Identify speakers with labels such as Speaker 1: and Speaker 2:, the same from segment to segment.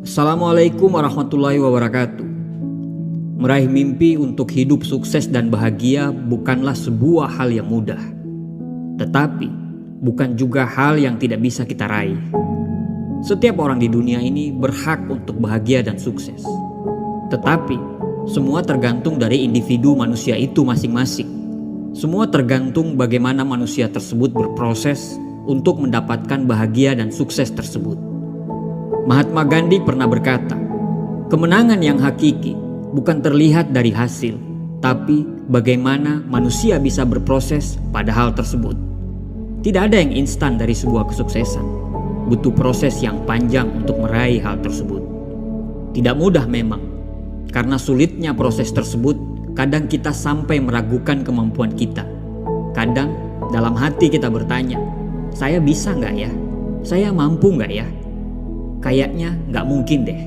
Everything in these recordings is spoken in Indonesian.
Speaker 1: Assalamualaikum warahmatullahi wabarakatuh. Meraih mimpi untuk hidup sukses dan bahagia bukanlah sebuah hal yang mudah. Tetapi bukan juga hal yang tidak bisa kita raih. Setiap orang di dunia ini berhak untuk bahagia dan sukses. Tetapi semua tergantung dari individu manusia itu masing-masing. Semua tergantung bagaimana manusia tersebut berproses untuk mendapatkan bahagia dan sukses tersebut. Mahatma Gandhi pernah berkata, kemenangan yang hakiki bukan terlihat dari hasil, tapi bagaimana manusia bisa berproses pada hal tersebut. Tidak ada yang instan dari sebuah kesuksesan. Butuh proses yang panjang untuk meraih hal tersebut. Tidak mudah memang, karena sulitnya proses tersebut kadang kita sampai meragukan kemampuan kita. Kadang dalam hati kita bertanya, saya bisa nggak ya? Saya mampu nggak ya? Kayaknya nggak mungkin deh.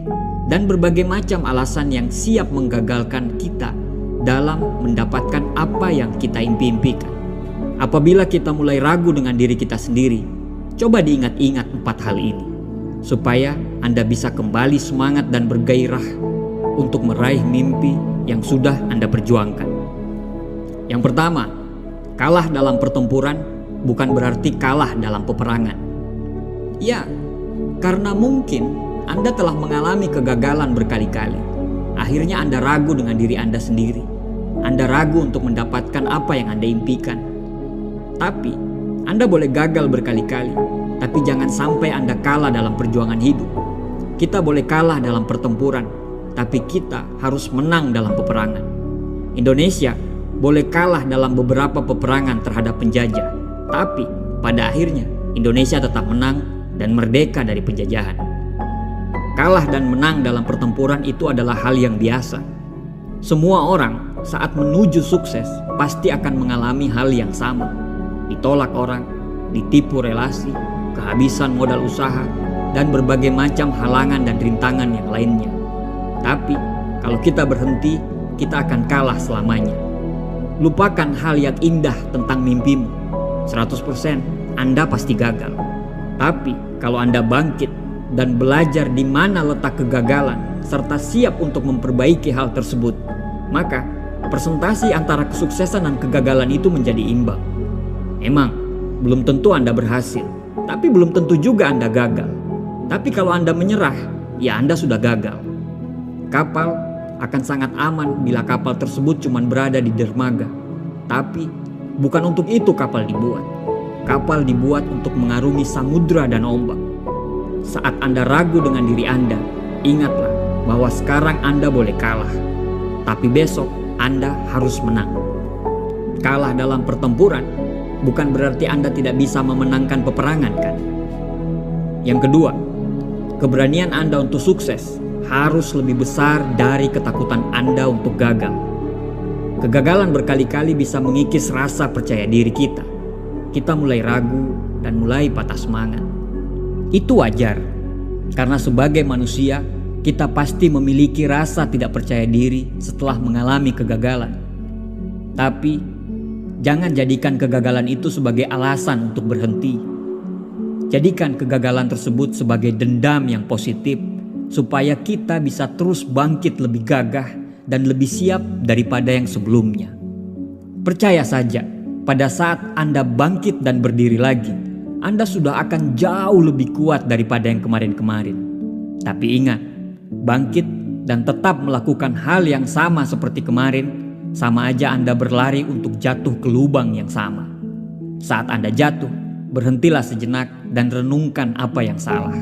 Speaker 1: Dan berbagai macam alasan yang siap menggagalkan kita dalam mendapatkan apa yang kita impi-impikan. Apabila kita mulai ragu dengan diri kita sendiri, coba diingat-ingat 4 hal ini, supaya Anda bisa kembali semangat dan bergairah untuk meraih mimpi yang sudah Anda perjuangkan. Yang pertama, kalah dalam pertempuran bukan berarti kalah dalam peperangan. Ya, karena mungkin Anda telah mengalami kegagalan berkali-kali. Akhirnya Anda ragu dengan diri Anda sendiri. Anda ragu untuk mendapatkan apa yang Anda impikan. Tapi Anda boleh gagal berkali-kali, tapi jangan sampai Anda kalah dalam perjuangan hidup. Kita boleh kalah dalam pertempuran, tapi kita harus menang dalam peperangan. Indonesia boleh kalah dalam beberapa peperangan terhadap penjajah, tapi pada akhirnya Indonesia tetap menang dan merdeka dari penjajahan. Kalah dan menang dalam pertempuran itu adalah hal yang biasa. Semua orang saat menuju sukses pasti akan mengalami hal yang sama. Ditolak orang, ditipu relasi, kehabisan modal usaha, dan berbagai macam halangan dan rintangan yang lainnya. Tapi kalau kita berhenti, kita akan kalah selamanya. Lupakan hal yang indah tentang mimpimu. 100% Anda pasti gagal. Tapi kalau Anda bangkit dan belajar di mana letak kegagalan serta siap untuk memperbaiki hal tersebut, maka persentase antara kesuksesan dan kegagalan itu menjadi imbang. Emang belum tentu Anda berhasil, tapi belum tentu juga Anda gagal. Tapi kalau Anda menyerah, ya Anda sudah gagal. Kapal akan sangat aman bila kapal tersebut cuma berada di dermaga. Tapi bukan untuk itu kapal dibuat. Kapal dibuat untuk mengarungi samudra dan ombak. Saat Anda ragu dengan diri Anda, ingatlah bahwa sekarang Anda boleh kalah, tapi besok Anda harus menang. Kalah dalam pertempuran bukan berarti Anda tidak bisa memenangkan peperangan, kan? Yang kedua, keberanian Anda untuk sukses harus lebih besar dari ketakutan Anda untuk gagal. Kegagalan berkali-kali bisa mengikis rasa percaya diri kita. Kita mulai ragu dan mulai patah semangat. Itu wajar, karena sebagai manusia, kita pasti memiliki rasa tidak percaya diri setelah mengalami kegagalan. Tapi, jangan jadikan kegagalan itu sebagai alasan untuk berhenti. Jadikan kegagalan tersebut sebagai dendam yang positif, supaya kita bisa terus bangkit lebih gagah dan lebih siap daripada yang sebelumnya. Percaya saja, pada saat Anda bangkit dan berdiri lagi, Anda sudah akan jauh lebih kuat daripada yang kemarin-kemarin. Tapi ingat, bangkit dan tetap melakukan hal yang sama seperti kemarin, sama aja Anda berlari untuk jatuh ke lubang yang sama. Saat Anda jatuh, berhentilah sejenak dan renungkan apa yang salah.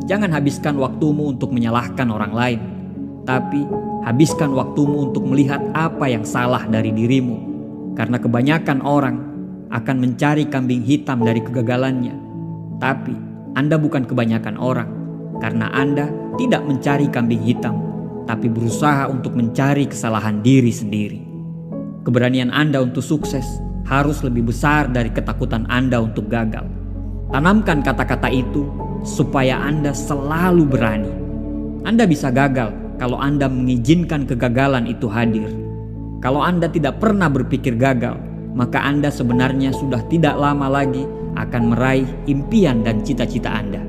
Speaker 1: Jangan habiskan waktumu untuk menyalahkan orang lain, tapi habiskan waktumu untuk melihat apa yang salah dari dirimu. Karena kebanyakan orang akan mencari kambing hitam dari kegagalannya. Tapi Anda bukan kebanyakan orang, karena Anda tidak mencari kambing hitam, tapi berusaha untuk mencari kesalahan diri sendiri. Keberanian Anda untuk sukses harus lebih besar dari ketakutan Anda untuk gagal. Tanamkan kata-kata itu supaya Anda selalu berani. Anda bisa gagal kalau Anda mengizinkan kegagalan itu hadir. Kalau Anda tidak pernah berpikir gagal, maka Anda sebenarnya sudah tidak lama lagi akan meraih impian dan cita-cita Anda.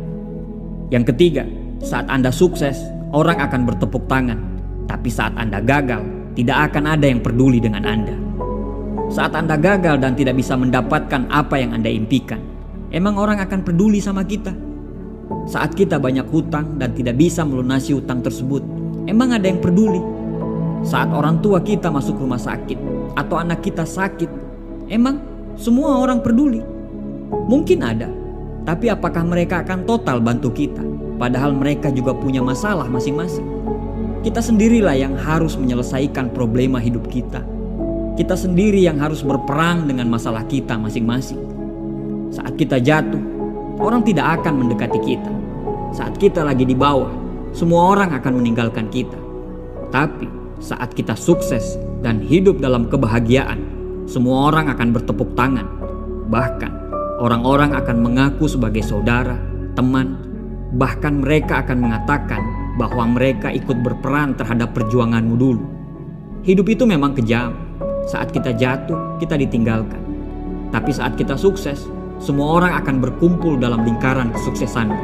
Speaker 1: Yang ketiga, Saat Anda sukses, orang akan bertepuk tangan. Tapi saat Anda gagal, tidak akan ada yang peduli dengan Anda. Saat Anda gagal dan tidak bisa mendapatkan apa yang Anda impikan, emang orang akan peduli sama kita? Saat kita banyak hutang dan tidak bisa melunasi hutang tersebut, emang ada yang peduli? Saat orang tua kita masuk rumah sakit atau anak kita sakit, emang semua orang peduli? Mungkin ada, tapi apakah mereka akan total bantu kita? Padahal mereka juga punya masalah masing-masing. Kita sendirilah yang harus menyelesaikan problema hidup kita. Kita sendiri yang harus berperang dengan masalah kita masing-masing. Saat kita jatuh, orang tidak akan mendekati kita. Saat kita lagi di bawah, semua orang akan meninggalkan kita. Tapi saat kita sukses dan hidup dalam kebahagiaan, semua orang akan bertepuk tangan. Bahkan orang-orang akan mengaku sebagai saudara, teman. Bahkan mereka akan mengatakan bahwa mereka ikut berperan terhadap perjuanganmu dulu. Hidup itu memang kejam. Saat kita jatuh, kita ditinggalkan. Tapi saat kita sukses, semua orang akan berkumpul dalam lingkaran kesuksesanmu.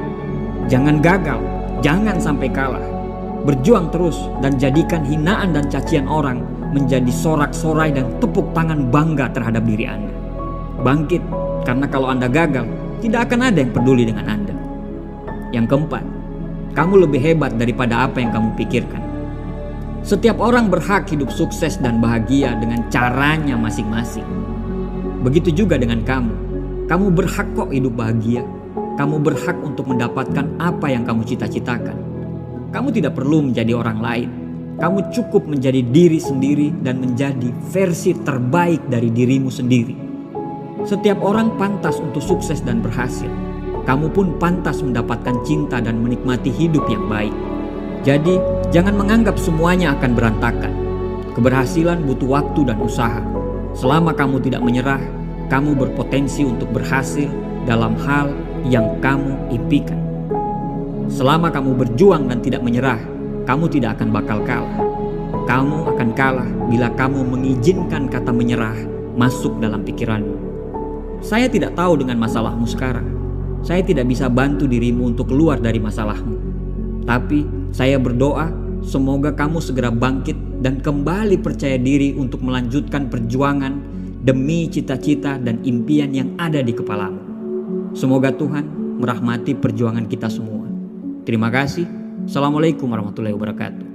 Speaker 1: Jangan gagal, jangan sampai kalah. Berjuang terus dan jadikan hinaan dan cacian orang menjadi sorak-sorai dan tepuk tangan bangga terhadap diri Anda. Bangkit, karena kalau Anda gagal, tidak akan ada yang peduli dengan Anda. Yang keempat, kamu lebih hebat daripada apa yang kamu pikirkan. Setiap orang berhak hidup sukses dan bahagia dengan caranya masing-masing. Begitu juga dengan kamu. Kamu berhak kok hidup bahagia. Kamu berhak untuk mendapatkan apa yang kamu cita-citakan. Kamu tidak perlu menjadi orang lain. Kamu cukup menjadi diri sendiri dan menjadi versi terbaik dari dirimu sendiri. Setiap orang pantas untuk sukses dan berhasil. Kamu pun pantas mendapatkan cinta dan menikmati hidup yang baik. Jadi, jangan menganggap semuanya akan berantakan. Keberhasilan butuh waktu dan usaha. Selama kamu tidak menyerah, kamu berpotensi untuk berhasil dalam hal yang kamu impikan. Selama kamu berjuang dan tidak menyerah, kamu tidak akan bakal kalah. Kamu akan kalah bila kamu mengizinkan kata menyerah masuk dalam pikiranmu. Saya tidak tahu dengan masalahmu sekarang. Saya tidak bisa bantu dirimu untuk keluar dari masalahmu. Tapi saya berdoa semoga kamu segera bangkit dan kembali percaya diri untuk melanjutkan perjuangan demi cita-cita dan impian yang ada di kepalamu. Semoga Tuhan merahmati perjuangan kita semua. Terima kasih. Assalamualaikum warahmatullahi wabarakatuh.